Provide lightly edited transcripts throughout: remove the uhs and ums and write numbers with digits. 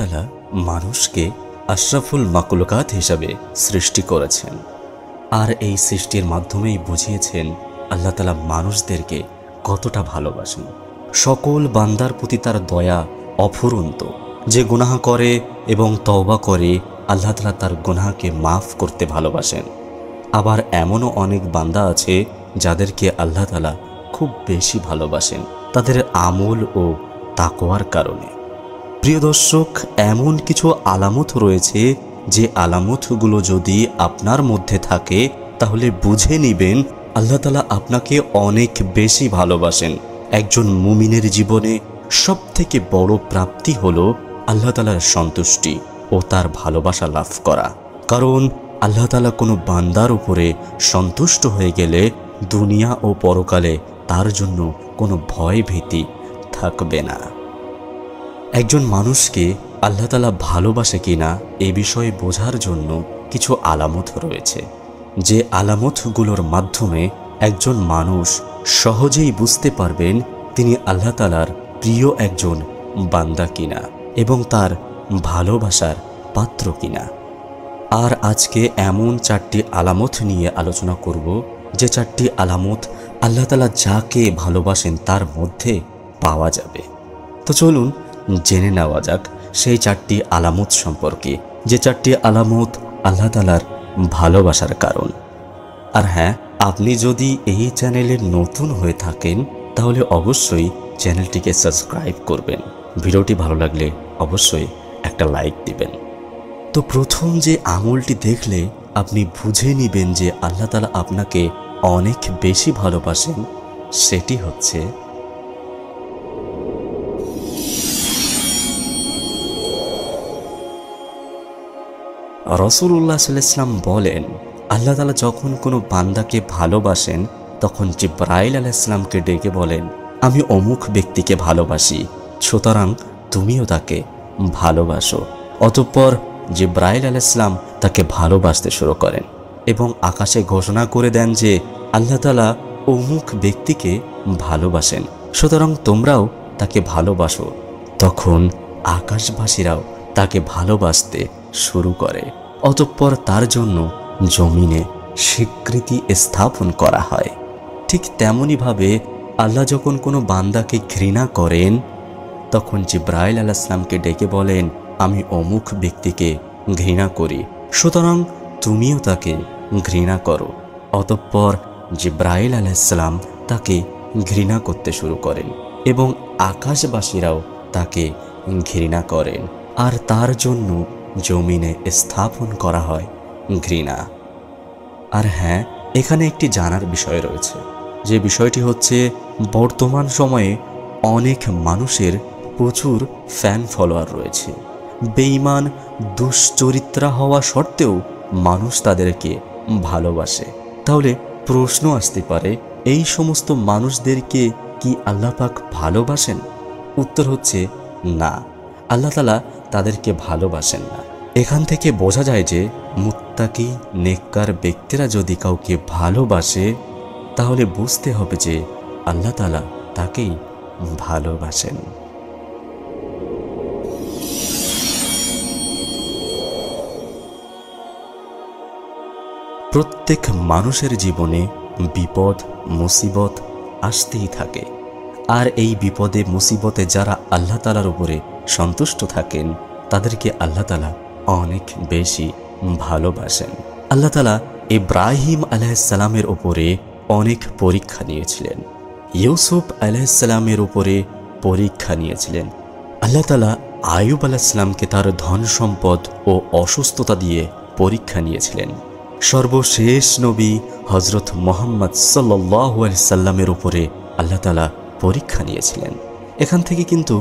তাআলা মানুষকে আশরাফুল মাকলুকাত হিসাবে সৃষ্টি করেছেন, আর এই সৃষ্টির মাধ্যমেই বুঝিয়েছেন আল্লাহ তাআলা মানুষদেরকে কতটা ভালোবাসেন। সকল বান্দার প্রতি তার দয়া অফুরন্ত। যে গুনাহ করে এবং তওবা করে আল্লাহ তাআলা তার গুনাহকে মাফ করতে ভালোবাসেন। আবার এমনও অনেক বান্দা আছে যাদেরকে আল্লাহ তাআলা খুব বেশি ভালোবাসেন তাদের আমল ও তাকওয়ার কারণে। প্রিয় দর্শক, এমন কিছু আলামত রয়েছে যে আলামতগুলো যদি আপনার মধ্যে থাকে তাহলে বুঝে নেবেন আল্লাহ তাআলা আপনাকে অনেক বেশি ভালোবাসেন। একজন মুমিনের জীবনে সবথেকে বড় প্রাপ্তি হলো আল্লাহ তাআলার সন্তুষ্টি ও তার ভালোবাসা লাভ করা। কারণ আল্লাহ তাআলা কোনো বান্দার উপরে সন্তুষ্ট হয়ে গেলে দুনিয়া ও পরকালে তার জন্য কোনো ভয় ভীতি থাকবে না। একজন মানুষকে আল্লাহ তাআলা ভালোবাসে কিনা এ বিষয়ে বোঝার জন্য কিছু আলামত রয়েছে, যে আলামতগুলোর মাধ্যমে একজন মানুষ সহজেই বুঝতে পারবেন তিনি আল্লাহ তাআলার প্রিয় একজন বান্দা কিনা এবং তার ভালোবাসার পাত্র কিনা। আর আজকে এমন 4টি আলামত নিয়ে আলোচনা করব, যে 4টি আলামত আল্লাহ তাআলা যাকে ভালোবাসেন তার মধ্যে পাওয়া যাবে। তো চলুন জেনে নেওয়া যাক সেই 4টি আলামত সম্পর্কে, যে 4টি আলামত আল্লাহ তাআলার ভালোবাসার কারণ। আর হ্যাঁ, আপনি যদি এই চ্যানেলে নতুন হয়ে থাকেন তাহলে অবশ্যই চ্যানেলটিকে সাবস্ক্রাইব করবেন। ভিডিওটি ভালো লাগলে অবশ্যই একটা লাইক দিবেন। তো প্রথম যে আমলটি দেখলে আপনি বুঝে নেবেন যে আল্লাহ তাআলা আপনাকে অনেক বেশি ভালোবাসেন, সেটি হচ্ছে রাসূলুল্লাহ সাল্লাল্লাহু আলাইহি ওয়াসাল্লাম বলেন, আল্লাহ তাআলা যখন কোনো বান্দাকে ভালোবাসেন তখন জিবরাইল আলাইহিস সালামকে ডেকে বলেন, আমি অমুক ব্যক্তিকে ভালোবাসি, সুতরাং তুমিও তাকে ভালোবাসো। অতঃপর জিবরাইল আলাইহিস সালাম তাকে ভালোবাসতে শুরু করেন এবং আকাশে ঘোষণা করে দেন যে আল্লাহ তাআলা অমুক ব্যক্তিকে ভালোবাসেন, সুতরাং তোমরাও তাকে ভালোবাসো। তখন আকাশবাসীরাও তাকে ভালোবাসতে শুরু করে। অতঃপর তার জন্য জমিনে স্বীকৃতি স্থাপন করা হয়। ঠিক তেমনইভাবে আল্লাহ যখন কোনো বান্দাকে ঘৃণা করেন তখন জিবরাইল আলাইহিস সালামকে ডেকে বলেন, আমি অমুক ব্যক্তিকে ঘৃণা করি, সুতরাং তুমিও তাকে ঘৃণা করো। অতঃপর জিবরাইল আলাইহিস সালাম তাকে ঘৃণা করতে শুরু করেন এবং আকাশবাসীরাও তাকে ঘৃণা করেন, আর তার জন্য জমিনে স্থাপন করা হয় ঘৃণা। আর হ্যাঁ, এখানে একটি জানার বিষয় রয়েছে, যে বিষয়টি হচ্ছে বর্তমান সময়ে অনেক মানুষের প্রচুর ফ্যান ফলোয়ার রয়েছে। বেঈমান দুশ্চরিত্রা হওয়া সত্ত্বেও মানুষ তাদেরকে ভালোবাসে। তাহলে প্রশ্ন আসতে পারে, এই সমস্ত মানুষদেরকে কি আল্লাহ পাক ভালোবাসেন? উত্তর হচ্ছে না, আল্লাহ তাআলা তাদেরকে ভালোবাসেন না। এখান থেকে বোঝা যায় যে মুত্তাকি নেককার ব্যক্তিরা যদি কাউকে ভালোবাসে তাহলে বুঝতে হবে যে আল্লাহ তাআলা তাকেই ভালোবাসেন। প্রত্যেক মানুষের জীবনে বিপদ মুসিবত আসতেই থাকে, আর এই বিপদে মুসিবতে যারা আল্লাহ তাআলার উপরে সন্তুষ্ট থাকেন তাদেরকে আল্লাহ তাআলা অনেক বেশি ভালোবাসেন। আল্লাহ তাআলা ইব্রাহিম আলাইহিস সালামের উপরে অনেক পরীক্ষা নিয়েছিলেন, ইউসুফ আলাইহিস সালামের উপরে পরীক্ষা নিয়েছিলেন। আল্লাহ তাআলা আইয়ুব আলাইহিস সালামকে তার ধন সম্পদ ও অসুস্থতা দিয়ে পরীক্ষা নিয়েছিলেন। সর্বশেষ নবী হযরত মুহাম্মদ সাল্লাল্লাহু আলাইহি সাল্লামের উপরে আল্লাহ তাআলা পরীক্ষা নিয়েছিলেন। এখান থেকে কিন্তু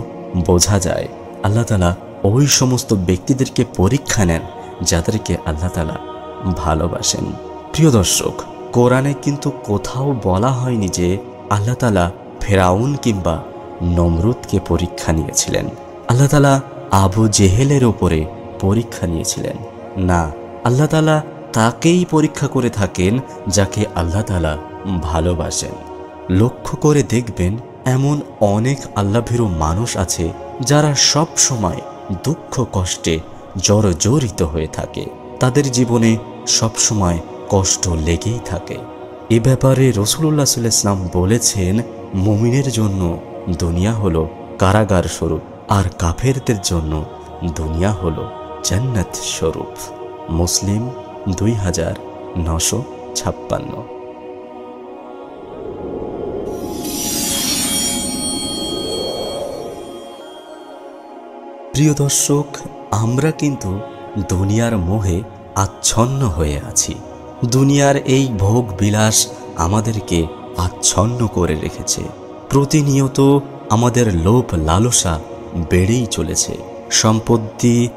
বোঝা যায় আল্লাহ তাআলা ওই সমস্ত ব্যক্তিদেরকে পরীক্ষা নেন যাদেরকে আল্লাহ তাআলা ভালোবাসেন। প্রিয় দর্শক, কোরআনে কিন্তু কোথাও বলা হয়নি যে আল্লাহ তাআলা ফেরাউন কিংবা নমরুদকে পরীক্ষা নিয়েছিলেন, আল্লাহ তাআলা আবু জেহেলের উপরে পরীক্ষা নিয়েছিলেন। না, আল্লাহ তাআলা তাকেই পরীক্ষা করে থাকেন যাকে আল্লাহ তাআলা ভালোবাসেন। লক্ষ্য করে দেখবেন এমন অনেক আল্লাহভীরু মানুষ আছে যারা সব সময় দুঃখ কষ্টে জর্জরিত হয়ে থাকে, তাদের জীবনে সবসময় কষ্ট লেগেই থাকে। এ ব্যাপারে রাসূলুল্লাহ সাল্লাল্লাহু আলাইহি ওয়াসাল্লাম বলেছেন, মুমিনের জন্য দুনিয়া হলো কারাগার স্বরূপ, আর কাফেরদের জন্য দুনিয়া হলো জান্নাত স্বরূপ। মুসলিম 2956। প্রিয় দর্শক, আমরা কিন্তু দুনিয়ার মোহে আচ্ছন্ন হয়ে আছি। দুনিয়ার এই ভোগ বিলাস আমাদেরকে আচ্ছন্ন করে রেখেছে। প্রতিনিয়ত আমাদের লোভ লালসা বেড়েই চলেছে। সম্পত্তি,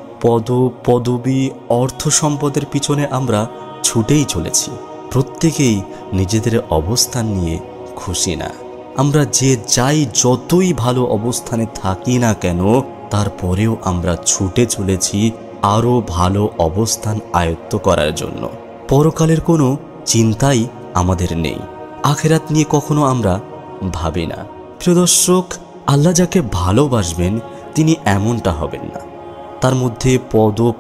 পদবি, অর্থ সম্পদের পিছনে আমরা ছুটেই চলেছি। প্রত্যেকেই নিজেদের অবস্থান নিয়ে খুশি না। আমরা যে যাই যতই ভালো অবস্থানে থাকি না কেন, তারপরেও আমরা ছুটে চলেছি আরও ভালো অবস্থান আয়ত্ত করার জন্য। পরকালের কোনো চিন্তাই আমাদের নেই। আখিরাত নিয়ে কখনো আমরা ভাবি না। প্রিয় দর্শক, আল্লাহ যাকে ভালোবাসবেন তিনি এমনটা হবেন না। তার মধ্যে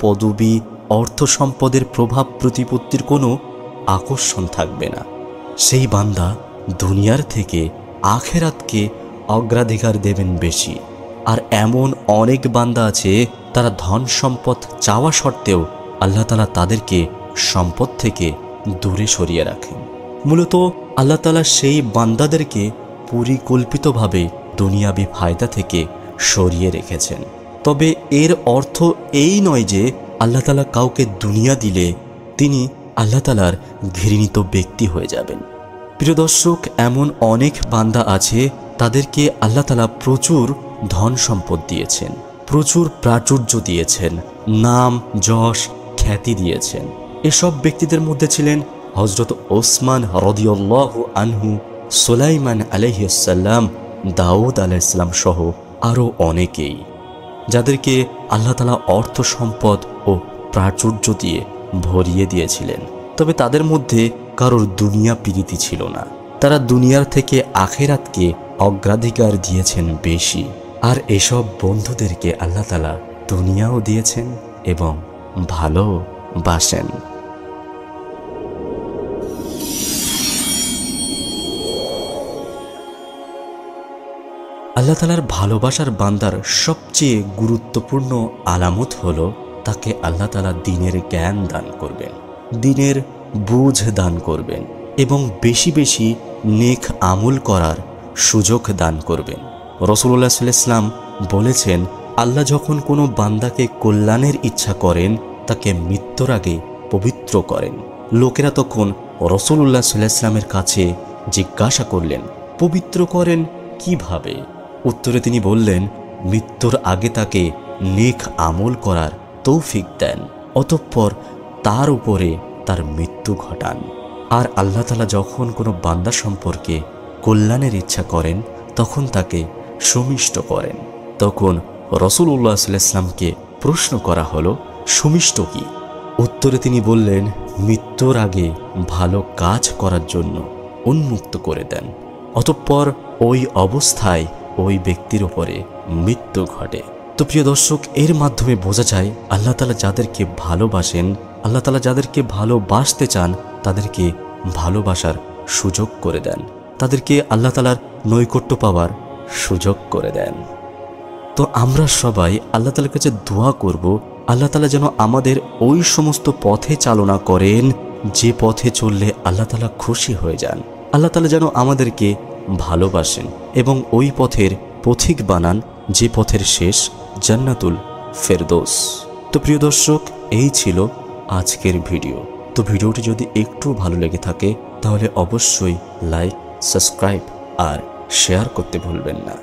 পদবি, অর্থ সম্পদের প্রভাব প্রতিপত্তির কোনো আকর্ষণ থাকবে না। সেই বান্দা দুনিয়ার থেকে আখিরাতকে অগ্রাধিকার দেবেন বেশি। আর এমন অনেক বান্দা আছে, তারা ধন সম্পদ চাওয়া সত্ত্বেও আল্লাহ তাআলা তাদেরকে সম্পদ থেকে দূরে সরিয়ে রাখেন। মূলত আল্লাহ তাআলা সেই বান্দাদেরকে পরিকল্পিতভাবে দুনিয়াবি ফায়দা থেকে সরিয়ে রেখেছেন। তবে এর অর্থ এই নয় যে আল্লাহ তাআলা কাউকে দুনিয়া দিলে তিনি আল্লাহ তাআলার ঘৃণিত ব্যক্তি হয়ে যাবেন। প্রিয় দর্শক, এমন অনেক বান্দা আছে, তাদেরকে আল্লাহ তাআলা প্রচুর ধন সম্পদ দিয়েছেন, প্রচুর প্রাচুর্য দিয়েছেন, নাম যশ খ্যাতি দিয়েছেন। এসব ব্যক্তিদের মধ্যে ছিলেন হযরত ওসমান রাদিয়াল্লাহু আনহু, সুলাইমান আলাইহিস সালাম, দাউদ আলাইহিস সালাম সহ আরও অনেকেই, যাদেরকে আল্লাহ তাআলা অর্থ সম্পদ ও প্রাচুর্য দিয়ে ভরিয়ে দিয়েছিলেন। তবে তাদের মধ্যে কারোর দুনিয়া প্রীতি ছিল না। তারা দুনিয়ার থেকে আখিরাতকে অগ্রাধিকার দিয়েছেন বেশি। আর এসব বন্ধুদেরকে আল্লাহ তাআলা দুনিয়াও দিয়েছেন এবং ভালোবাসেন। আল্লাহ তাআলার ভালোবাসার বান্দার সবচেয়ে গুরুত্বপূর্ণ আলামত হলো, তাকে আল্লাহ তাআলা দ্বীনের জ্ঞান দান করবেন, দ্বীনের বুঝ দান করবেন এবং বেশি বেশি নেক আমল করার সুযোগ দান করবেন। রাসূলুল্লাহ সাল্লাল্লাহু আলাইহি ওয়াসাল্লাম বলেছেন, আল্লাহ যখন কোনো বান্দাকে কল্যাণের ইচ্ছা করেন, তাকে মৃত্যুর আগে পবিত্র করেন। লোকেরা তখন রাসূলুল্লাহ সাল্লাল্লাহু আলাইহি ওয়াসাল্লামের কাছে জিজ্ঞাসা করলেন, পবিত্র করেন কিভাবে? উত্তরে তিনি বললেন, মৃত্যুর আগে তাকে নেক আমল করার তৌফিক দেন, অতঃপর তার উপরে তার মৃত্যু ঘটান। আর আল্লাহ তাআলা যখন কোনো বান্দা সম্পর্কে কল্যাণের ইচ্ছা করেন, তখন তাকে সুমিষ্ট করেন। তখন রাসূলুল্লাহ সাল্লাল্লাহু আলাইহি ওয়াসাল্লামকে প্রশ্ন করা হলো, সুমিষ্ট কি? উত্তরে তিনি বললেন, মৃত্যুর আগে ভালো কাজ করার জন্য উন্মুক্ত করে দেন, অতঃপর ওই অবস্থায় ওই ব্যক্তির উপরে মৃত্যু ঘটে। তো প্রিয় দর্শক, এর মাধ্যমে বোঝা যায় আল্লাহ তাআলা যাদেরকে ভালোবাসেন, আল্লাহ তাআলা যাদেরকে ভালোবাসতে চান, তাদেরকে ভালোবাসার সুযোগ করে দেন, তাদেরকে আল্লাহ তাআলার নৈকট্য পাওয়ার সুযোগ করে দেন। তো আমরা সবাই আল্লাহ তাআলার কাছে দোয়া করব, আল্লাহ তাআলা যেন আমাদের ওই সমস্ত পথে চালনা করেন যে পথে চললে আল্লাহ তাআলা খুশি হয়ে যান। আল্লাহ তাআলা যেন আমাদেরকে ভালোবাসেন এবং ওই পথের পথিক বানান যে পথের শেষ জান্নাতুল ফেরদৌস। তো প্রিয় দর্শক, এই ছিল আজকের ভিডিও। তো ভিডিওটি যদি একটু ভালো লেগে থাকে তাহলে অবশ্যই লাইক, সাবস্ক্রাইব আর শেয়ার করতে ভুলবেন না।